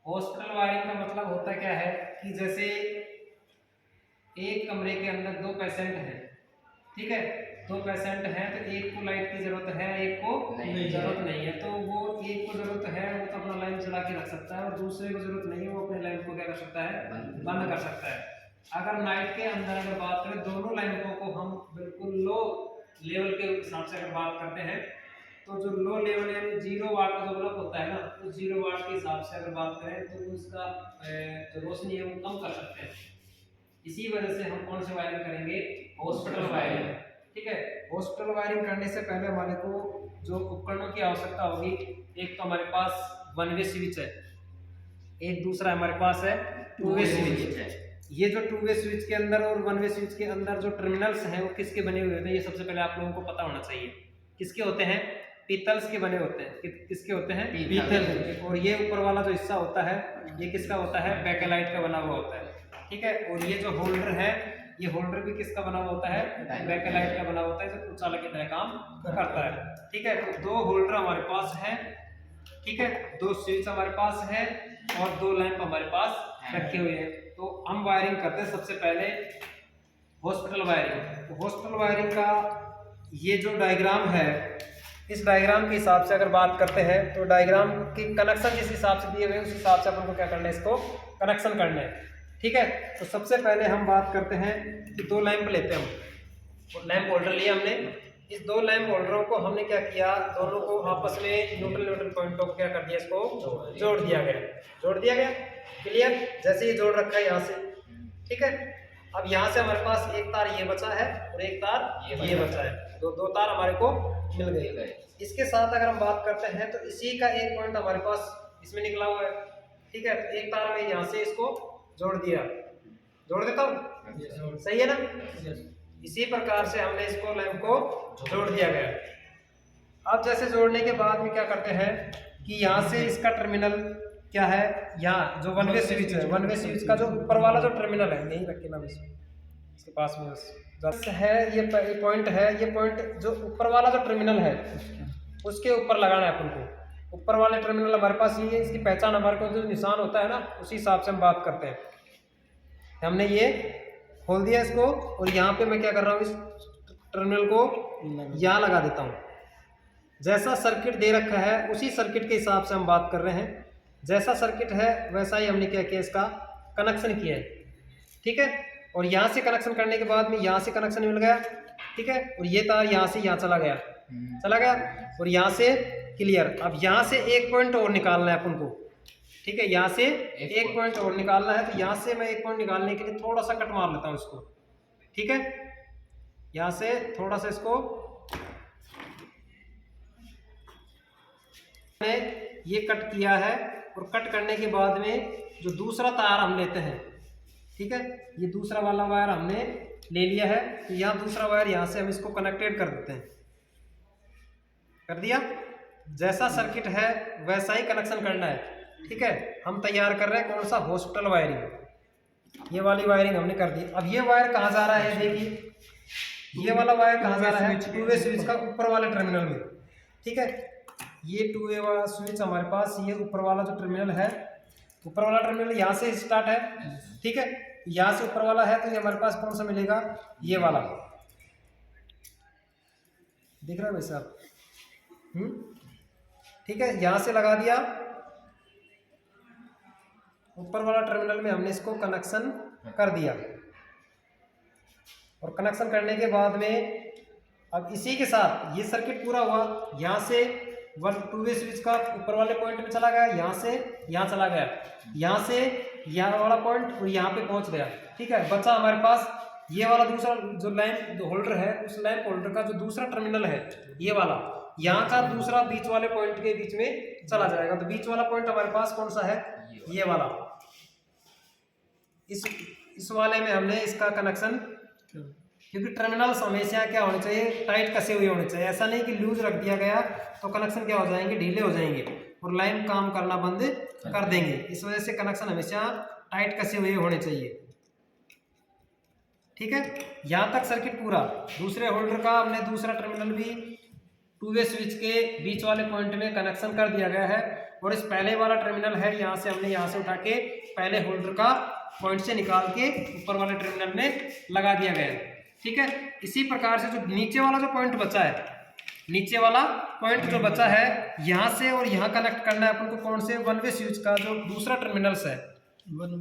Hospital wiring का मतलब होता क्या है कि जैसे एक कमरे के अंदर दो पेशेंट हैं, ठीक है, दो पेशेंट हैं तो एक को लाइट की जरूरत है, एक को जरूरत नहीं है। तो वो एक को जरूरत है वो तो अपना लाइट जला के रख सकता है और दूसरे को जरूरत नहीं है वो अपने लाइट को क्या कर सकता है, बंद कर सकता है। अगर नाइट के अंदर अगर बात करें दोनों लाइटों को हम बिल्कुल लो लेवल के हिसाब से अगर बात करते हैं तो जो लो लेवल यानी 0 वाट का जो बल्ब होता है ना, तो 0 वाट के हिसाब से अगर बात करें तो उसका जो रोशनी है वो कम कर सकते हैं। इसी वजह से हम कौन से वायरिंग करेंगे, हॉस्पिटल वायरिंग, ठीक है। हॉस्पिटल वायरिंग करने से पहले हमारे को जो उपकरणों की आवश्यकता होगी, एक तो हमारे पास वन वे स्विच है, एक दूसरा हमारे पास है टू वे स्विच है। ये जो टू वे स्विच के अंदर और वन वे स्विच के अंदर जो टर्मिनल्स हैं वो किसके बने हुए होते हैं, ये सबसे पहले आप लोगों को पता होना चाहिए। किसके होते हैं, पीतल्स के बने होते हैं। किसके होते हैं, पीतल। और ये ऊपर वाला जो हिस्सा होता है ये किसका होता है, बैकेलाइट का बना हुआ होता है, ठीक है। और ये जो होल्डर है ये होल्डर भी किसका बना हुआ होता है, बैकेलाइट का बना होता है, जो उजाला की तरह काम करता है, ठीक है। तो दो होल्डर हमारे पास है, ठीक है, दो स्विच हमारे पास है और दो लैंप हमारे पास रखे हुए हैं। तो हम वायरिंग करते हैं सबसे पहले हॉस्पिटल वायरिंग। तो हॉस्पिटल वायरिंग का ये जो डायग्राम है, इस डायग्राम के हिसाब से अगर बात करते हैं तो डायग्राम के कनेक्शन जिस हिसाब से दिए हुए हैं उस हिसाब से अपन को क्या करना है, इसको कनेक्शन करना है, ठीक है। तो सबसे पहले हम बात करते हैं कि दो लैंप लेते हैं हम, लैंप होल्डर लिया हमने। इस दो लैंप होल्डरों को हमने क्या किया, दोनों को आपस में न्यूट्रल पॉइंटों को क्या कर दिया, इसको जोड़ दिया गया, क्लियर। जैसे ये जोड़ रखा है यहाँ से, ठीक है। अब यहाँ से हमारे पास एक तार ये बचा है और एक तार ये बचा है, दो तार हमारे को मिल गए। इसके साथ अगर हम बात करते हैं तो इसी का एक पॉइंट हमारे पास इसमें निकला हुआ है, ठीक है। तो एक तार में यहाँ से इसको जोड़ दिया, जोड़ देता हूँ, सही है ना। इसी प्रकार से हमने इसको लैंप को जोड़ दिया गया। अब जैसे जोड़ने के बाद में क्या करते हैं कि यहाँ से इसका टर्मिनल क्या है, यहाँ जो वन वे स्विच है, वन वे स्विच का जो ऊपर वाला जो टर्मिनल है, यहीं रख के ना इसके पास में बस है, ये पॉइंट है, ये पॉइंट जो ऊपर वाला जो टर्मिनल है उसके ऊपर लगाना है अपन को। ऊपर वाले टर्मिनल हमारे पास ये है, इसकी पहचान हमारे को जो निशान होता है ना उसी हिसाब से हम बात करते हैं। हमने ये खोल दिया इसको और यहाँ पे मैं क्या कर रहा हूँ, इस टर्मिनल को यहाँ लगा देता हूँ। जैसा सर्किट दे रखा है उसी सर्किट के हिसाब से हम बात कर रहे हैं, जैसा सर्किट है वैसा ही हमने क्या किया, इसका कनेक्शन किया है, ठीक है। और यहाँ से कनेक्शन करने के बाद में यहाँ से कनेक्शन मिल गया, ठीक है। और ये तार यहाँ से यहाँ चला गया और यहाँ से क्लियर। अब यहाँ से एक पॉइंट और निकालना है अपन को, ठीक है। यहाँ से एक पॉइंट और निकालना है, तो यहाँ से मैं एक पॉइंट निकालने के लिए थोड़ा सा कट मार लेता हूँ इसको, ठीक है। यहाँ से थोड़ा सा इसको मैंने ये कट किया है और कट करने के बाद में जो दूसरा तार हम लेते हैं, ठीक है, ये दूसरा वाला वायर हमने ले लिया है। तो यहाँ दूसरा वायर यहाँ से हम इसको कनेक्टेड कर देते हैं, कर दिया। जैसा सर्किट है वैसा ही कनेक्शन करना है, ठीक है। हम तैयार कर रहे हैं कौन सा, हॉस्पिटल वायरिंग। ये वाली वायरिंग हमने कर दी। अब ये वायर कहाँ जा रहा है, देखिए ये वाला वायर कहाँ जा रहा है, टू वे स्विच का ऊपर वाले टर्मिनल में, ठीक है। ये टू वे वाला स्विच हमारे पास, ये ऊपर वाला जो टर्मिनल है, ऊपर वाला टर्मिनल यहाँ से स्टार्ट है, ठीक है। यहाँ से ऊपर वाला है तो ये हमारे पास कौन सा मिलेगा, ये वाला, दिख रहा है वैसे आप, ठीक है। यहाँ से लगा दिया, ऊपर वाला टर्मिनल में हमने इसको कनेक्शन कर दिया। और कनेक्शन करने के बाद में अब इसी के साथ ये सर्किट पूरा हुआ। यहाँ से टू वे स्विच का ऊपर वाले पॉइंट में चला गया, यहाँ से यहाँ चला गया, यहाँ से यहाँ वाला पॉइंट और यहाँ पे पहुंच गया, ठीक है। बचा हमारे पास ये वाला दूसरा जो लैंप होल्डर है, उस लैंप होल्डर का जो दूसरा टर्मिनल है ये वाला, यहाँ का दूसरा बीच वाले पॉइंट के बीच में चला जाएगा। तो बीच वाला पॉइंट हमारे पास कौन सा है, ये वाला। इस वाले में हमने इसका कनेक्शन, क्योंकि टर्मिनल्स हमेशा क्या होने चाहिए, टाइट कसे हुए होने चाहिए। ऐसा नहीं कि लूज रख दिया गया तो कनेक्शन क्या हो जाएंगे, ढीले हो जाएंगे और लाइन काम करना बंद कर देंगे। इस वजह से कनेक्शन हमेशा टाइट कसे हुए होने चाहिए, ठीक है। यहाँ तक सर्किट पूरा। दूसरे होल्डर का हमने दूसरा टर्मिनल भी टू वे स्विच के बीच वाले पॉइंट में कनेक्शन कर दिया गया है और इस पहले वाला टर्मिनल है, यहाँ से हमने यहाँ से उठा के पहले होल्डर का पॉइंट से निकाल के ऊपर वाले टर्मिनल में लगा दिया गया है। ठीक है, इसी प्रकार से जो नीचे वाला जो पॉइंट बचा है, नीचे वाला पॉइंट जो बचा है यहाँ से और यहाँ कनेक्ट करना है अपन को कौन से, वन वे स्विच का जो दूसरा टर्मिनल्स है।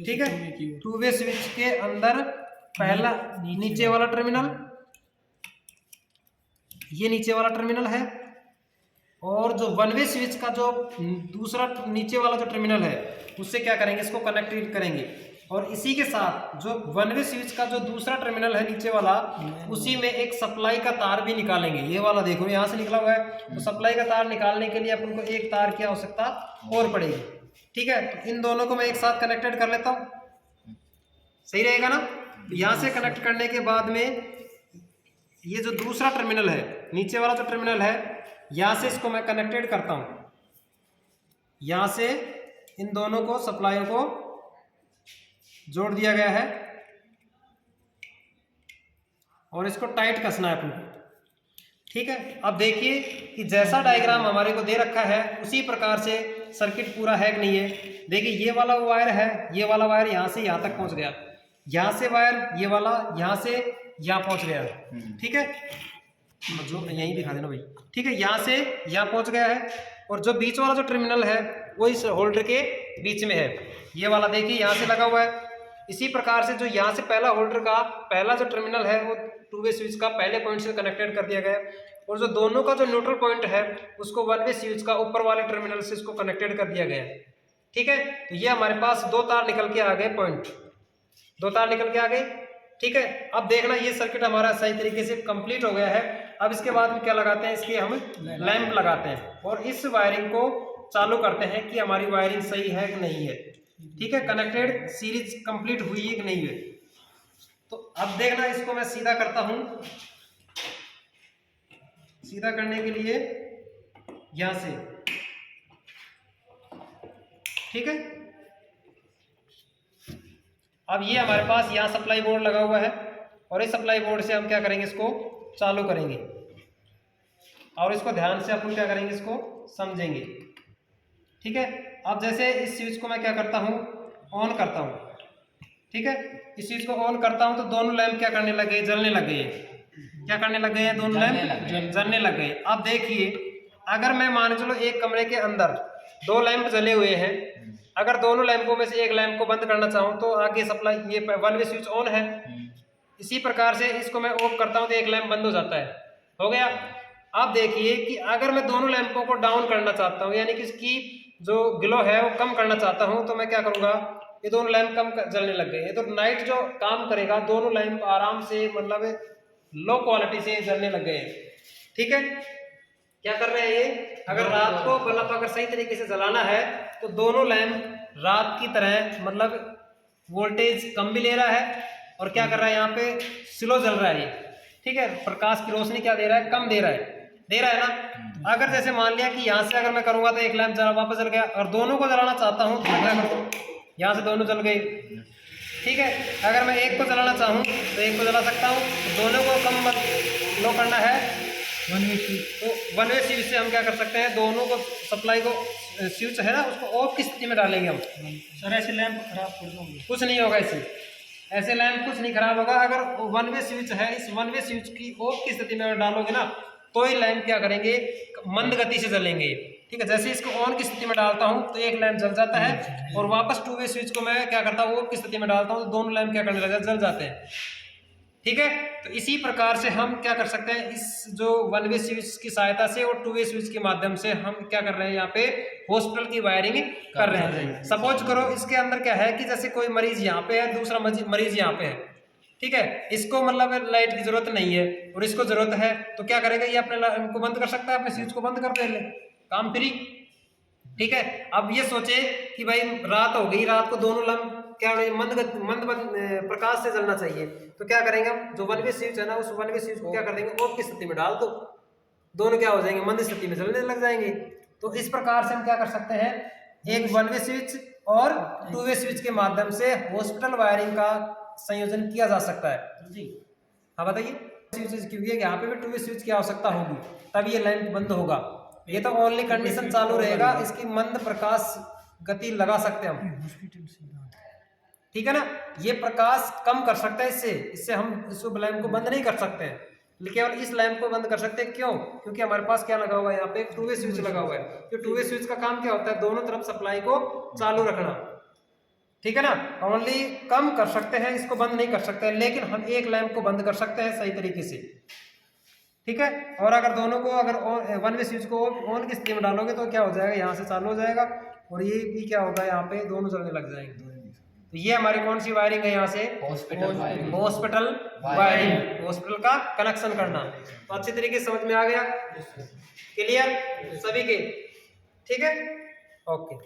ठीक है, टू वे स्विच के अंदर पहला नीचे वाला टर्मिनल, ये नीचे वाला टर्मिनल है, और जो वन वे स्विच का जो दूसरा नीचे वाला जो टर्मिनल है उससे क्या करेंगे, इसको कनेक्ट करेंगे। और इसी के साथ जो वन वे स्विच का जो दूसरा टर्मिनल है नीचे वाला, उसी में एक सप्लाई का तार भी निकालेंगे। ये वाला देखो यहाँ से निकला हुआ है, तो सप्लाई का तार निकालने के लिए अपन को एक तार की आवश्यकता और पड़ेगी। ठीक है, तो इन दोनों को मैं एक साथ कनेक्टेड कर लेता हूँ, सही रहेगा ना। यहाँ से कनेक्ट करने के बाद में ये जो दूसरा टर्मिनल है, नीचे वाला जो टर्मिनल है, यहाँ से इसको मैं कनेक्टेड करता हूँ। यहाँ से इन दोनों को सप्लाइयों को जोड़ दिया गया है और इसको टाइट कसना है अपन को। ठीक है, अब देखिए कि जैसा डायग्राम हमारे को दे रखा है उसी प्रकार से सर्किट पूरा है कि नहीं है। देखिए ये वाला वायर है, ये वाला वायर यहाँ से यहाँ तक पहुँच गया, यहाँ से वायर ये वाला यहाँ से यहाँ पहुँच गया। ठीक है, जो यहीं दिखा देना भाई। ठीक है, यहाँ से यहाँ पहुँच गया है, और जो बीच वाला जो टर्मिनल है वो इस होल्डर के बीच में है। ये वाला देखिए यहाँ से लगा हुआ है। इसी प्रकार से जो यहाँ से पहला होल्डर का पहला जो टर्मिनल है वो टू वे स्विच का पहले पॉइंट से कनेक्टेड कर दिया गया है, और जो दोनों का जो न्यूट्रल पॉइंट है उसको वन वे स्विच का ऊपर वाले टर्मिनल से इसको कनेक्टेड कर दिया गया है। ठीक है, तो ये हमारे पास दो तार निकल के आ गए, पॉइंट दो तार निकल के आ गए। ठीक है, अब देखना ये सर्किट हमारा सही तरीके से कंप्लीट हो गया है। अब इसके बाद में क्या लगाते हैं, इसके हम लैंप लगाते हैं और इस वायरिंग को चालू करते हैं कि हमारी वायरिंग सही है कि नहीं है। ठीक है, कनेक्टेड सीरीज कंप्लीट हुई है कि नहीं है। तो अब देखना, इसको मैं सीधा करता हूं। सीधा करने के लिए यहां से, ठीक है, अब ये हमारे पास यहाँ सप्लाई बोर्ड लगा हुआ है और इस सप्लाई बोर्ड से हम क्या करेंगे, इसको चालू करेंगे और इसको ध्यान से अपन क्या करेंगे, इसको समझेंगे। ठीक है, अब जैसे इस स्विच को मैं क्या करता हूँ, ऑन करता हूँ। ठीक है, इस स्विच को ऑन करता हूँ तो दोनों लैंप क्या करने लगे, जलने लग गए। क्या करने लग गए हैं, दोनों लैंप जलने लग गए। अब देखिए, अगर मैं मान चलो एक कमरे के अंदर दो लैंप जले हुए हैं, अगर दोनों लैंपों में से एक लैंप को बंद करना चाहूँ तो आगे सप्लाई, ये वन वे स्विच ऑन है। इसी प्रकार से इसको मैं ऑफ करता हूँ तो एक लैंप बंद हो जाता है, हो गया। अब देखिए कि अगर मैं दोनों लैंपों को डाउन करना चाहता हूँ, यानी कि इसकी जो ग्लो है वो कम करना चाहता हूँ, तो मैं क्या करूँगा, ये दोनों लैंप कम जलने लग गए। तो नाइट जो काम करेगा, दोनों लैंप आराम से मतलब लो क्वालिटी से जलने लग गए। ठीक है, क्या कर रहे हैं ये, अगर रात को बल्ब अगर सही तरीके से जलाना है तो दोनों लैंप रात की तरह मतलब वोल्टेज कम भी ले रहा है और क्या कर रहा है, यहाँ पे स्लो जल रहा है ये। ठीक है, प्रकाश की रोशनी क्या दे रहा है, कम दे रहा है ना। अगर जैसे मान लिया कि यहाँ से अगर मैं करूँगा तो एक लैंप जला वापस जल गया, और दोनों को जलाना चाहता हूँ तो मैं क्या करूँ, यहाँ से दोनों जल गए। ठीक है, अगर मैं एक को जलाना चाहूँ तो एक को जला सकता हूँ, तो दोनों को कम मत लो करना है वन वे स्विच। तो वन वे स्विच से हम क्या कर सकते हैं, दोनों को सप्लाई को स्विच है ना उसको ऑफ की स्थिति में डालेंगे हम। सर ऐसे लैंप खराब कर दोगे? कुछ नहीं होगा इससे, ऐसे लैंप कुछ नहीं खराब होगा। अगर वन वे स्विच है, इस वन वे स्विच की ऑफ की स्थिति में डालोगे ना तो ये लैंप क्या करेंगे, मंद गति से जलेंगे। ठीक है, जैसे इसको ऑन की स्थिति में डालता हूँ तो एक लैंप जल जाता है, और वापस टू वे स्विच को मैं क्या करता हूँ, ऑफ की स्थिति में डालता हूँ तो दोनों लैंप क्या करने लगे, जल जाते हैं। ठीक है, तो इसी प्रकार से हम क्या कर सकते हैं, इस जो वन वे स्विच की सहायता से और टू वे स्विच के माध्यम से हम क्या कर रहे हैं, यहाँ पे हॉस्पिटल की वायरिंग कर रहे हैं। सपोज करो इसके अंदर क्या है कि जैसे कोई मरीज यहाँ पे है, दूसरा मरीज यहाँ पे है। ठीक है, इसको मतलब लाइट की जरूरत नहीं है और इसको जरूरत है, तो क्या करेगा, ये अपने को बंद कर सकता है, अपने स्विच को बंद कर दे, काम फ्री। ठीक है, अब ये सोचे कि भाई रात हो गई, रात को दोनों लैंप क्या मंद प्रकाश से जलना चाहिए, तो क्या करेंगे हम, जो वन वे स्विच है ना उस वन वे स्विच को क्या कर देंगे, ऑफ की स्थिति में डाल दो, दोनों क्या हो जाएंगे, मंद स्थिति में जलने लग जाएंगे। तो इस प्रकार से हम क्या कर सकते हैं, एक वन वे स्विच और टू वे स्विच के माध्यम से हॉस्पिटल वायरिंग का संयोजन किया जा सकता है जी। हाँ बताइए, स्विच क्योंकि यहाँ पे भी टू वे स्विच की आवश्यकता होगी, तब ये लैंप बंद होगा। ये तो ओनली कंडीशन चालू रहेगा, इसकी मंद प्रकाश गति लगा सकते हैं हम, ठीक है ना। ये प्रकाश कम कर सकते हैं, इससे हम इस लैंप को बंद नहीं कर सकते हैं, लेकिन केवल इस लैंप को बंद कर सकते हैं। क्यों? क्योंकि हमारे पास क्या लगा हुआ है, यहाँ पे एक टू वे स्विच लगा हुआ है। तो टू वे स्विच का काम क्या होता है, दोनों तरफ सप्लाई को चालू रखना, ठीक है ना। ओनली कम कर सकते हैं, इसको बंद नहीं कर सकते हैं, लेकिन हम एक लैंप को बंद कर सकते हैं सही तरीके से, ठीक है। और अगर दोनों को अगर वन वे स्विच को ऑन की स्थिति में डालोगे तो क्या हो जाएगा, यहाँ से चालू हो जाएगा और ये भी क्या होगा, यहाँ पे दोनों चलने लग जाएंगे। तो ये हमारी कौन सी वायरिंग है, यहाँ से हॉस्पिटल वायरिंग, हॉस्पिटल का कनेक्शन करना। तो अच्छी तरीके से समझ में आ गया, क्लियर सभी के, ठीक है, ओके।